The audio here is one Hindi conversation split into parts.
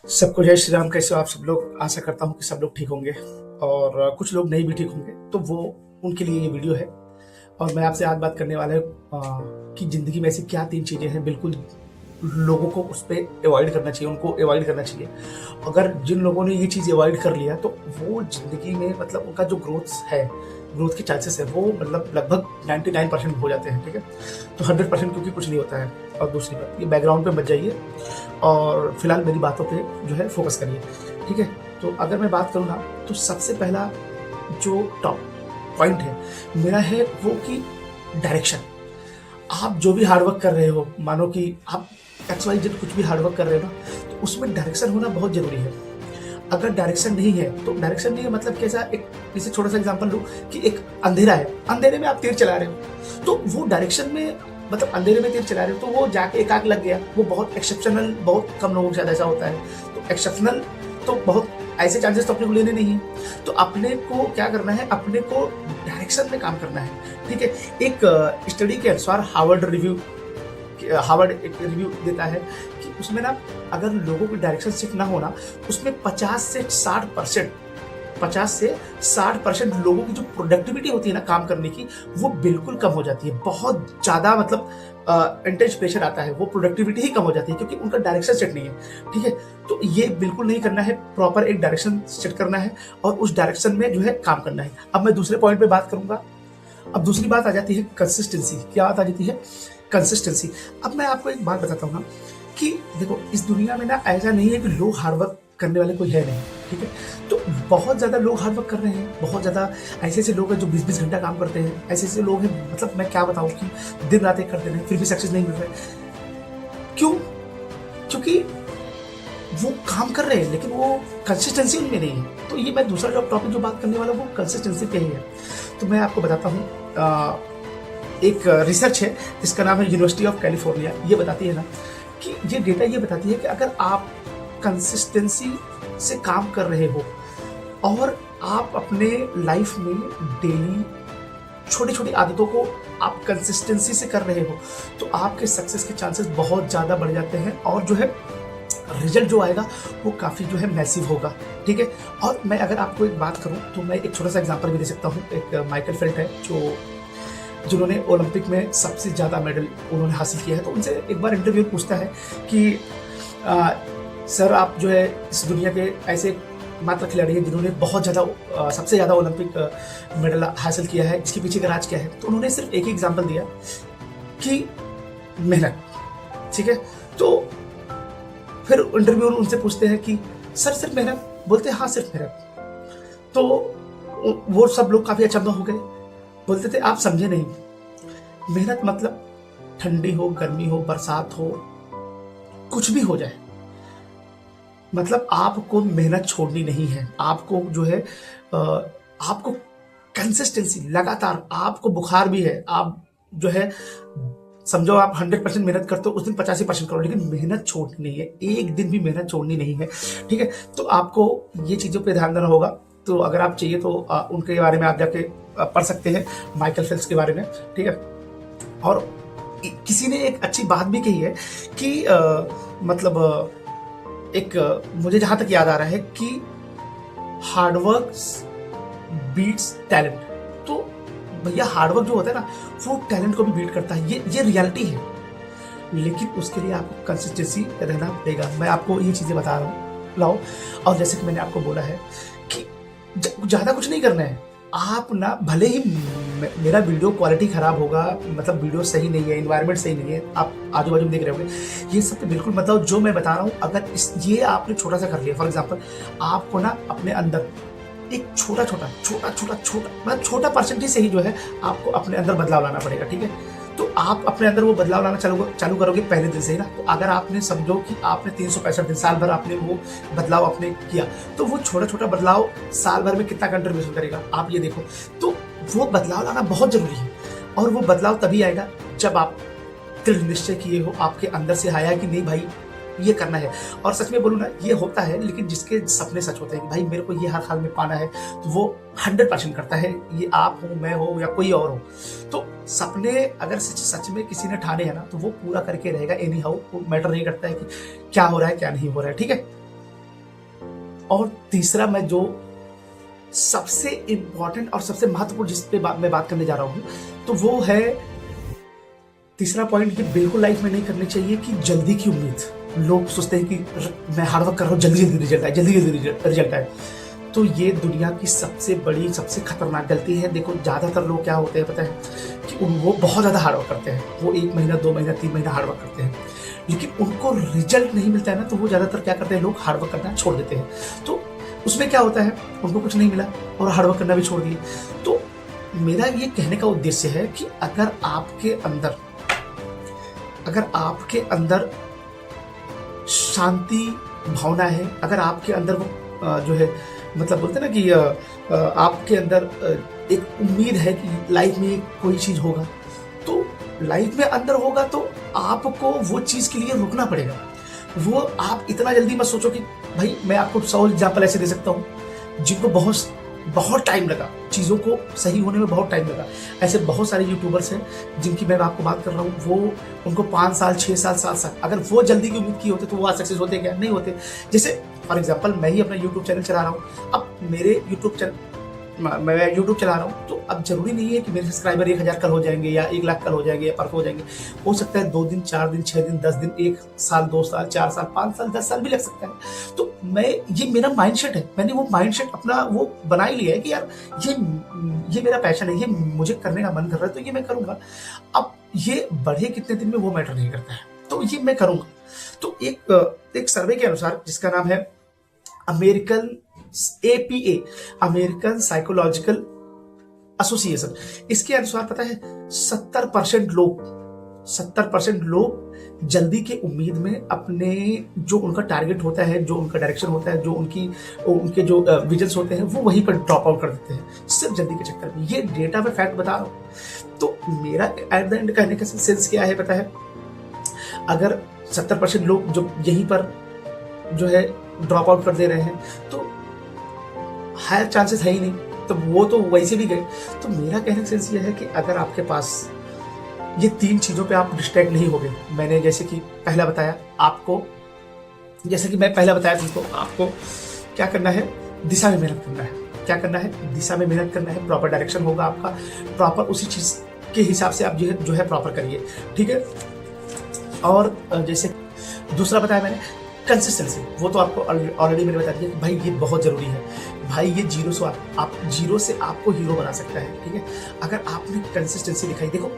सबको जय श्री राम। कैसे हो आप सब लोग? आशा करता हूँ कि सब लोग ठीक होंगे और कुछ लोग नहीं भी ठीक होंगे तो वो उनके लिए ये वीडियो है। और मैं आपसे आज बात करने वाला हूँ कि ज़िंदगी में ऐसी क्या 3 चीज़ें हैं बिल्कुल लोगों को उस पे अवॉइड करना चाहिए, उनको अवॉइड करना चाहिए। अगर जिन लोगों ने ये चीज़ अवॉइड कर लिया तो वो ज़िंदगी में मतलब उनका जो ग्रोथ के चांसेस है वो मतलब लगभग 99% हो जाते हैं, ठीक है? तो 100% क्योंकि कुछ नहीं होता है। और दूसरी बात, ये बैकग्राउंड पे मत जाइए और फिलहाल मेरी बातों पे जो है फोकस करिए, ठीक है? तो अगर मैं बात करूँ ना, तो सबसे पहला जो टॉप पॉइंट है मेरा है वो कि डायरेक्शन। आप जो भी हार्ड वर्क कर रहे हो, मानो कि आप एक्स वाई जेड कुछ भी हार्ड वर्क कर रहे हो ना, तो उसमें डायरेक्शन होना बहुत ज़रूरी है। अगर डायरेक्शन नहीं है तो डायरेक्शन नहीं है मतलब कैसा, एक जैसे छोटा सा एग्जांपल लूँ कि एक अंधेरा है, अंधेरे में आप तीर चला रहे हो तो वो डायरेक्शन में मतलब अंधेरे में तीर चला रहे हो तो वो जाके एक आग लग गया, वो बहुत एक्सेप्शनल, बहुत कम लोगों के साथ ऐसा होता है। तो एक्सेप्शनल तो बहुत ऐसे चांसेस तो अपने को लेने नहीं है। तो अपने को क्या करना है, अपने को डायरेक्शन में काम करना है, ठीक है? एक स्टडी के अनुसार हार्वर्ड एक रिव्यू देता है कि उसमें ना अगर लोगों की डायरेक्शन सिर्फ ना होना, उसमें 50 से 60% लोगों की जो प्रोडक्टिविटी होती है ना काम करने की, वो बिल्कुल कम हो जाती है। बहुत ज़्यादा मतलब इंटेंस प्रेशर आता है, वो प्रोडक्टिविटी ही कम हो जाती है क्योंकि उनका डायरेक्शन सेट नहीं है, ठीक है? तो ये बिल्कुल नहीं करना है, प्रॉपर एक डायरेक्शन सेट करना है और उस डायरेक्शन में जो है काम करना है। अब मैं दूसरे पॉइंट पे बात करूंगा। अब दूसरी बात आ जाती है कंसिस्टेंसी। क्या बात आ जाती है? कंसिस्टेंसी। अब मैं आपको एक बात बताता हूँ ना कि देखो, इस दुनिया में ना ऐसा नहीं है कि लोग हार्ड वर्क करने वाले कोई है नहीं, ठीक है? तो बहुत ज़्यादा लोग हार्ड वर्क कर रहे हैं, बहुत ज़्यादा ऐसे लोग हैं जो 20-20 घंटा काम करते हैं, ऐसे लोग हैं मतलब मैं क्या बताऊँ कि दिन रात एक करते रहे फिर भी सक्सेस नहीं मिल रहा है। क्यों? क्योंकि वो काम कर रहे हैं लेकिन वो कंसिस्टेंसी उनमें नहीं है। तो ये मैं दूसरा जो टॉपिक जो बात करने वाला हूँ वो कंसिस्टेंसी पे ही है। तो मैं आपको बताता हूँ, एक रिसर्च है जिसका नाम है यूनिवर्सिटी ऑफ कैलिफोर्निया। ये बताती है ना कि ये डेटा ये बताती है कि अगर आप कंसिस्टेंसी से काम कर रहे हो और आप अपने लाइफ में डेली छोटी छोटी आदतों को आप कंसिस्टेंसी से कर रहे हो तो आपके सक्सेस के चांसेस बहुत ज़्यादा बढ़ जाते हैं और जो है रिजल्ट जो आएगा वो काफ़ी जो है मैसिव होगा, ठीक है? और मैं अगर आपको एक बात करूं तो मैं एक छोटा सा एग्जांपल भी दे सकता हूं। एक माइकल फेल्ट है जिन्होंने ओलंपिक में सबसे ज़्यादा मेडल उन्होंने हासिल किया है। तो उनसे एक बार इंटरव्यू पूछता है कि सर आप जो है इस दुनिया के ऐसे मात्र खिलाड़ी हैं जिन्होंने बहुत ज़्यादा सबसे ज़्यादा ओलंपिक मेडल हासिल किया है, इसके पीछे का राज क्या है? तो उन्होंने सिर्फ एक ही एग्जाम्पल दिया कि मेहनत, ठीक है? तो फिर इंटरव्यू उनसे पूछते हैं कि सर सिर्फ मेहनत? बोलते हैं हाँ सिर्फ मेहनत। तो वो सब लोग काफ़ी अचंभा हो गए, बोलते थे आप समझे नहीं, मेहनत मतलब ठंडी हो, गर्मी हो, बरसात हो, कुछ भी हो जाए, मतलब आपको मेहनत छोड़नी नहीं है। आपको जो है आपको कंसिस्टेंसी लगातार, आपको बुखार भी है, आप जो है समझो आप 100% मेहनत करते हो, उस दिन 85% करो, लेकिन मेहनत छोड़नी नहीं है, एक दिन भी मेहनत छोड़नी नहीं है, ठीक है? तो आपको ये चीज़ों पे ध्यान देना होगा। तो अगर आप चाहिए तो उनके बारे में आप जाके पढ़ सकते हैं, माइकल फेल्प्स के बारे में, ठीक है? और किसी ने एक अच्छी बात भी कही है कि मतलब एक मुझे जहाँ तक याद आ रहा है कि हार्डवर्क बीट्स टैलेंट। तो भैया हार्डवर्क जो होता है ना वो टैलेंट को भी बीट करता है, ये रियलिटी है। लेकिन उसके लिए आपको कंसिस्टेंसी रहना पड़ेगा। मैं आपको ये चीज़ें बता रहा हूँ लाओ। और जैसे कि मैंने आपको बोला है कि ज़्यादा कुछ नहीं करना है। आप ना भले ही मेरा वीडियो क्वालिटी ख़राब होगा, मतलब वीडियो सही नहीं है, एनवायरनमेंट सही नहीं है, आप आजू बाजू में देख रहे होंगे, ये सब तो बिल्कुल मतलब जो मैं बता रहा हूँ अगर ये आपने छोटा सा कर लिया, फॉर एग्जाम्पल आपको ना अपने अंदर एक छोटा मतलब छोटा परसेंटेज से ही जो है आपको अपने अंदर बदलाव लाना पड़ेगा, ठीक है? तो आप अपने अंदर वो बदलाव लाना चालू करोगे पहले दिन से ही ना। तो अगर आपने समझो कि आपने 365 दिन साल भर आपने वो बदलाव आपने किया, तो वो छोटा बदलाव साल भर में कितना कंट्रीब्यूशन करेगा आप ये देखो। तो वो बदलाव लाना बहुत जरूरी है और वो बदलाव तभी आएगा जब आप दृढ़ निश्चय किए हो, आपके अंदर से आया कि नहीं भाई ये करना है। और सच में बोलूँ ना, ये होता है, लेकिन जिसके सपने सच होते हैं कि भाई मेरे को ये हर हाल में पाना है, तो वो 100% करता है। ये आप हो, मैं हो या कोई और हो, तो सपने अगर सच में किसी ने ठाने हैं ना तो वो पूरा करके रहेगा। एनी हाउ वो मैटर नहीं करता है कि क्या हो रहा है क्या नहीं हो रहा है, ठीक है? और तीसरा मैं जो सबसे इम्पोर्टेंट और सबसे महत्वपूर्ण जिस पे मैं बात करने जा रहा हूँ, तो वो है तीसरा पॉइंट कि बिल्कुल लाइफ में नहीं करनी चाहिए कि जल्दी की उम्मीद। लोग सोचते हैं कि मैं हार्ड वर्क कर रहा हूँ, जल्दी जल्दी रिजल्ट आए, जल्दी जल्दी रिजल्ट आए। तो ये दुनिया की सबसे बड़ी, सबसे खतरनाक गलती है। देखो ज़्यादातर लोग क्या होते हैं पता है कि वो बहुत ज़्यादा हार्ड वर्क करते हैं, वो 1 महीना 2 महीना 3 महीना हार्ड वर्क करते हैं, लेकिन उनको रिजल्ट नहीं मिलता है ना, तो वो ज़्यादातर क्या करते हैं, लोग हार्ड वर्क करना छोड़ देते हैं। तो उसमें क्या होता है, उनको कुछ नहीं मिला और हार्ड वर्क करना भी छोड़ दिए। तो मेरा ये कहने का उद्देश्य है कि अगर आपके अंदर शांति भावना है, अगर आपके अंदर वो जो है मतलब बोलते हैं ना कि आपके अंदर एक उम्मीद है कि लाइफ में कोई चीज़ होगा, तो लाइफ में अंदर होगा तो आपको वो चीज़ के लिए रुकना पड़ेगा। वो आप इतना जल्दी मत सोचो कि भाई, मैं आपको 100 एग्जाम्पल ऐसे दे सकता हूँ जिनको बहुत टाइम लगा, चीज़ों को सही होने में बहुत टाइम लगा। ऐसे बहुत सारे यूट्यूबर्स हैं जिनकी मैं आपको बात कर रहा हूँ, वो उनको 5 साल 6 साल 7 साल, अगर वो जल्दी की उम्मीद की होते तो वो आज सक्सेस होते क्या? नहीं होते। जैसे फॉर एग्जाम्पल मैं ही अपना यूट्यूब चैनल चला रहा हूँ। अब मेरे मैं यूट्यूब चला रहा हूँ, तो अब जरूरी नहीं है कि मेरे सब्सक्राइबर 1000 कल हो जाएंगे या 1 लाख कल हो जाएंगे या परसों हो जाएंगे। हो सकता है 2 दिन 4 दिन 6 दिन 10 दिन 1 साल 2 साल 4 साल 5 साल 10 साल भी लग सकता है। तो ये मेरा माइंडसेट है, मैंने वो माइंडसेट अपना वो बना ही लिया है कि यार ये मेरा पैशन है, ये मुझे करने का मन कर रहा है तो ये मैं करूँगा। अब ये बढ़े कितने दिन में वो मैटर नहीं करता है, तो ये मैं करूँगा। तो एक सर्वे के अनुसार, जिसका नाम है American APA, American psychological association, इसके अनुसार पता है 70% लोग जल्दी के उम्मीद में अपने जो उनका टारगेट होता है, जो उनका डायरेक्शन होता है, जो उनके जो विजन्स होते हैं, वो वहीं पर ड्रॉप आउट कर देते हैं सिर्फ जल्दी के चक्कर में। ये डेटा में फैक्ट बता रहा हूँ। तो मेरा एट द एंड कहने का सेंस क्या है पता है, अगर 70% लोग जो यहीं पर जो है ड्रॉप आउट कर दे रहे हैं, तो हायर चांसेस है ही नहीं, तो वो तो वैसे भी गए। तो मेरा कहने का सेंस ये है कि अगर आपके पास ये 3 चीज़ों पे आप डिस्ट्रैक्ट नहीं होगे, मैंने जैसे कि पहला बताया आपको, जैसे कि मैं पहला बताया तुमको, आपको क्या करना है, दिशा में मेहनत करना है। क्या करना है, दिशा में मेहनत करना है, प्रॉपर डायरेक्शन होगा आपका, प्रॉपर उसी चीज़ के हिसाब से आप जो है प्रॉपर करिए, ठीक है। और जैसे दूसरा बताया मैंने, कंसिस्टेंसी, वो तो आपको ऑलरेडी मैंने बता दिया कि भाई ये बहुत ज़रूरी है। भाई ये जीरो से आपको हीरो बना सकता है, ठीक है, अगर आपने कंसिस्टेंसी दिखाई। देखो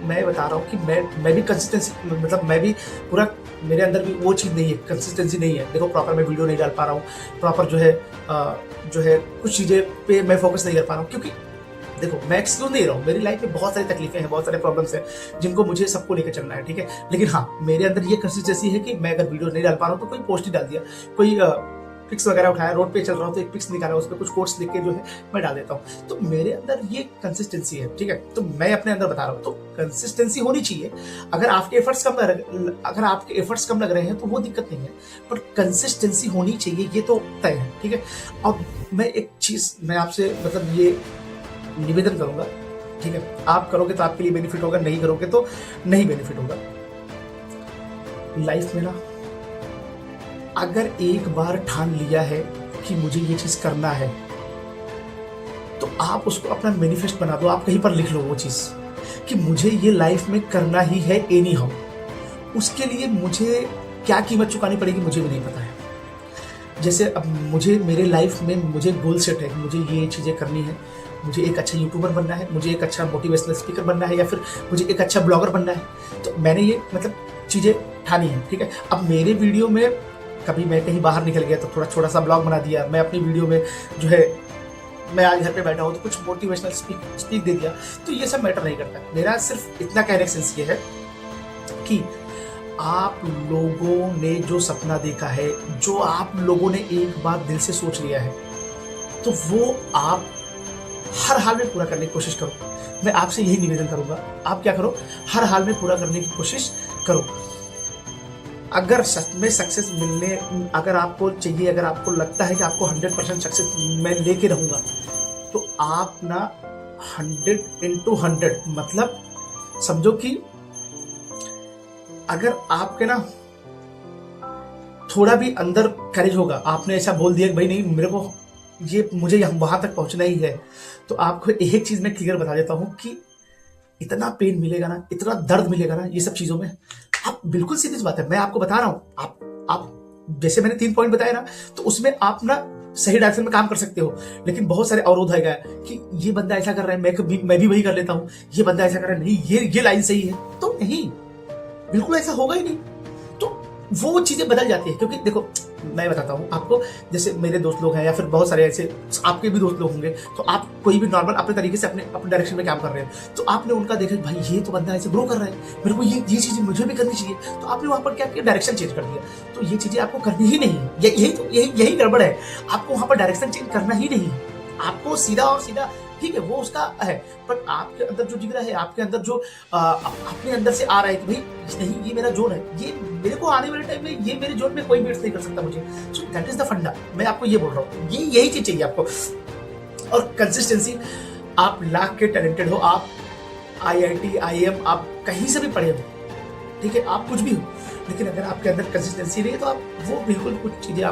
मैं बता रहा हूँ कि मैं भी कंसिस्टेंसी, मतलब मैं भी पूरा, मेरे अंदर भी वो चीज़ नहीं है, कंसिस्टेंसी नहीं है। देखो प्रॉपर मैं वीडियो नहीं डाल पा रहा हूँ, प्रॉपर जो है कुछ चीज़ें पे मैं फोकस नहीं कर पा रहा हूँ, क्योंकि देखो मैं एक्सक्यूज नहीं रहा हूँ, मेरी लाइफ में बहुत सारी तकलीफें हैं, बहुत सारे प्रॉब्लम्स हैं जिनको मुझे सबको लेकर चलना है, ठीक है। लेकिन हाँ, मेरे अंदर ये कंसिस्टेंसी है कि मैं अगर वीडियो नहीं डाल पा रहा हूँ तो कोई पोस्ट ही डाल दिया, कोई पिक्स वगैरह उठाया, रोड पे चल रहा हूँ तो एक पिक्स निकाला, उस पर कुछ कोट्स लिख के जो है मैं डाल देता हूँ। तो मेरे अंदर ये कंसिस्टेंसी है, ठीक है। तो मैं अपने अंदर बता रहा हूँ, तो कंसिस्टेंसी होनी चाहिए। अगर आपके एफर्ट्स कम लग रहे हैं तो वो दिक्कत नहीं है, पर कंसिस्टेंसी होनी चाहिए, ये तो तय है, ठीक है। अब मैं एक चीज़ मैं आपसे मतलब ये निवेदन करूंगा, ठीक है, आप करोगे तो आपके लिए बेनिफिट होगा, नहीं करोगे तो नहीं बेनिफिट होगा। लाइफ में ना, अगर एक बार ठान लिया है कि मुझे ये चीज करना है, तो आप उसको अपना मैनिफेस्ट बना दो, आप कहीं पर लिख लो वो चीज कि मुझे ये लाइफ में करना ही है एनी हाउ। उसके लिए मुझे क्या कीमत चुकानी पड़ेगी मुझे भी नहीं पता है। जैसे अब मुझे मेरे लाइफ में मुझे गोल सेट है कि मुझे ये चीज़ें करनी है, मुझे एक अच्छा यूट्यूबर बनना है, मुझे एक अच्छा मोटिवेशनल स्पीकर बनना है, या फिर मुझे एक अच्छा ब्लॉगर बनना है। तो मैंने ये मतलब चीज़ें ठानी है, ठीक है। अब मेरे वीडियो में कभी मैं कहीं बाहर निकल गया तो थोड़ा छोटा सा ब्लॉग बना दिया, मैं अपनी वीडियो में जो है मैं आज घर पे बैठा हूँ तो कुछ मोटिवेशनल स्पीक दे दिया, तो ये सब मैटर नहीं करता। मेरा सिर्फ इतना कहने का सेंस ये है कि आप लोगों ने जो सपना देखा है, जो आप लोगों ने एक बार दिल से सोच लिया है, तो वो आप हर हाल में पूरा करने की कोशिश करो। मैं आपसे यही निवेदन करूंगा, आप क्या करो, हर हाल में पूरा करने की कोशिश करो। अगर सच में सक्सेस मिलने, अगर आपको चाहिए, अगर आपको लगता है कि आपको 100% सक्सेस मैं लेके रहूंगा, तो आप ना 100 मतलब समझो कि अगर आपके ना थोड़ा भी अंदर करेज होगा, आपने ऐसा बोल दिया कि भाई नहीं मेरे को ये मुझे वहां तक पहुंचना ही है, तो आपको एक चीज मैं क्लियर बता देता हूँ कि इतना पेन मिलेगा ना, इतना दर्द मिलेगा ना ये सब चीजों में, आप बिल्कुल सीधी सी बात है, मैं आपको बता रहा हूँ, आप जैसे मैंने 3 पॉइंट बताया ना, तो उसमें आप ना सही डायरेक्शन में काम कर सकते हो, लेकिन बहुत सारे अवरोध आएगा कि ये बंदा ऐसा कर रहा है, मैं भी वही कर लेता हूँ, ये बंदा ऐसा कर रहा है, नहीं ये लाइन सही है, तो नहीं, बिल्कुल ऐसा होगा ही नहीं। तो वो चीजें बदल जाती है, क्योंकि देखो मैं बताता हूँ आपको, जैसे मेरे दोस्त लोग हैं या फिर बहुत सारे ऐसे आपके भी दोस्त लोग होंगे, तो आप कोई भी नॉर्मल अपने तरीके से अपने डायरेक्शन में काम कर रहे हैं, तो आपने उनका देखा भाई ये तो बंदा ऐसे ग्रो कर रहा है, मेरे को ये चीजें मुझे भी करनी चाहिए, तो आपने वहां पर क्या किया, डायरेक्शन चेंज कर दिया। तो ये चीजें आपको करनी ही नहीं है, यही गड़बड़ है, आपको वहां पर डायरेक्शन चेंज करना ही नहीं है, आपको सीधा और सीधा, ठीक है वो उसका है, पर आपके अंदर जो जिगरा है, आपके अंदर जो अपने अंदर से आ रहा है कि भाई नहीं ये मेरा जोन है, ये मेरे को आने वाले टाइम में ये मेरे जोन में कोई बीट नहीं कर सकता मुझे, सो दैट इज द फंडा, मैं आपको ये बोल रहा हूँ, यही चीज चाहिए आपको। और कंसिस्टेंसी, आप लाख के टैलेंटेड हो, आप IIT IIM आप कहीं से भी पढ़े हो, ठीक है आप कुछ भी हो, लेकिन अगर आपके अंदर कंसिस्टेंसी नहीं है तो आप वो बिल्कुल कुछ चीजें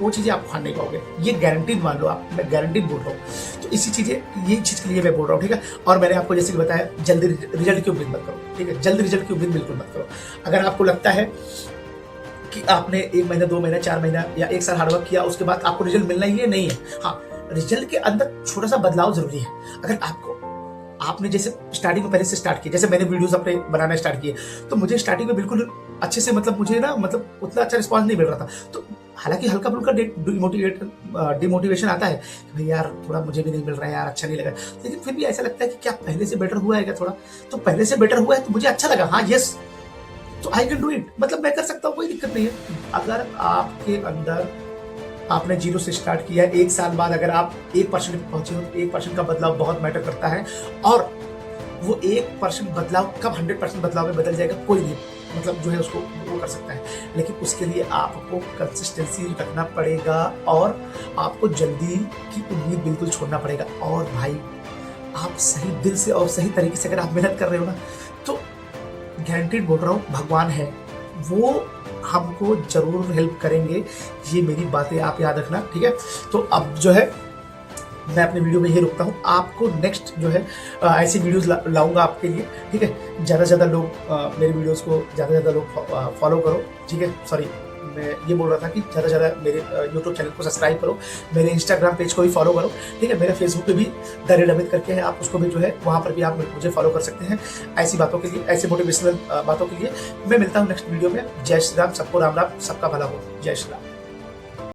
वो चीजें आप खा नहीं पाओगे, ये गारंटीड मान लो आप, मैं गारंटीड बोल रहा हूँ। तो इसी चीजें ये चीज के लिए मैं बोल रहा हूँ, ठीक है। और मैंने आपको जैसे कि बताया, जल्दी रिजल्ट की उम्मीद मत करो, ठीक है, जल्दी रिजल्ट की उम्मीद बिल्कुल मत करो। अगर आपको लगता है कि आपने 1 महीना 2 महीना 4 महीना या 1 साल हार्डवर्क किया, उसके बाद आपको रिजल्ट मिलना ही है, नहीं है, हाँ रिजल्ट के अंदर छोटा सा बदलाव जरूरी है। अगर आपने जैसे स्टार्टिंग में पहले से स्टार्ट किया, जैसे मैंने वीडियोस अपने बनाना स्टार्ट किए, तो मुझे स्टार्टिंग में बिल्कुल अच्छे से मुझे ना उतना अच्छा रिस्पांस नहीं मिल रहा था, तो हालांकि हल्का फुल्का डिमोटिवेशन आता है कि भाई यार थोड़ा मुझे भी नहीं मिल रहा है यार, अच्छा नहीं लगा, लेकिन फिर भी ऐसा लगता है कि क्या पहले से बेटर हुआ है क्या, थोड़ा तो पहले से बेटर हुआ है तो मुझे अच्छा लगा, हाँ यस, तो आई कैन डू इट, मैं कर सकता हूँ, कोई दिक्कत नहीं है। अगर आपके अंदर आपने 0 से स्टार्ट किया है, 1 साल बाद अगर आप 1% पहुंचे हो, 1% का बदलाव बहुत मैटर करता है, और वो 1% बदलाव कब 100% बदलाव में बदल जाएगा कोई नहीं जो है उसको वो कर सकता है, लेकिन उसके लिए आपको कंसिस्टेंसी रखना पड़ेगा और आपको जल्दी की उम्मीद बिल्कुल छोड़ना पड़ेगा। और भाई आप सही दिल से और सही तरीके से अगर आप मेहनत कर रहे हो ना, तो गारंटीड बोल रहा हूँ भगवान है, वो हमको जरूर हेल्प करेंगे, ये मेरी बातें आप याद रखना, ठीक है। तो अब जो है मैं अपने वीडियो में यही रुकता हूँ, आपको नेक्स्ट जो है ऐसी वीडियोस लाऊंगा आपके लिए, ठीक है। ज़्यादा से ज़्यादा लोग मेरे वीडियोस को ज़्यादा से ज़्यादा लोग फॉलो करो, ठीक है। सॉरी मैं ये बोल रहा था कि ज़्यादा से ज़्यादा मेरे यूट्यूब चैनल को सब्सक्राइब करो, मेरे इंस्टाग्राम पेज को भी फॉलो करो, ठीक है। मेरे फेसबुक पे भी द रेड अमित करके है, आप उसको भी जो है वहाँ पर भी आप मुझे फॉलो कर सकते हैं ऐसी बातों के लिए, ऐसे मोटिवेशनल बातों के लिए। मैं मिलता हूँ नेक्स्ट वीडियो में। जय श्री राम, सबको राम राम, सबका भला हो, जय श्री राम।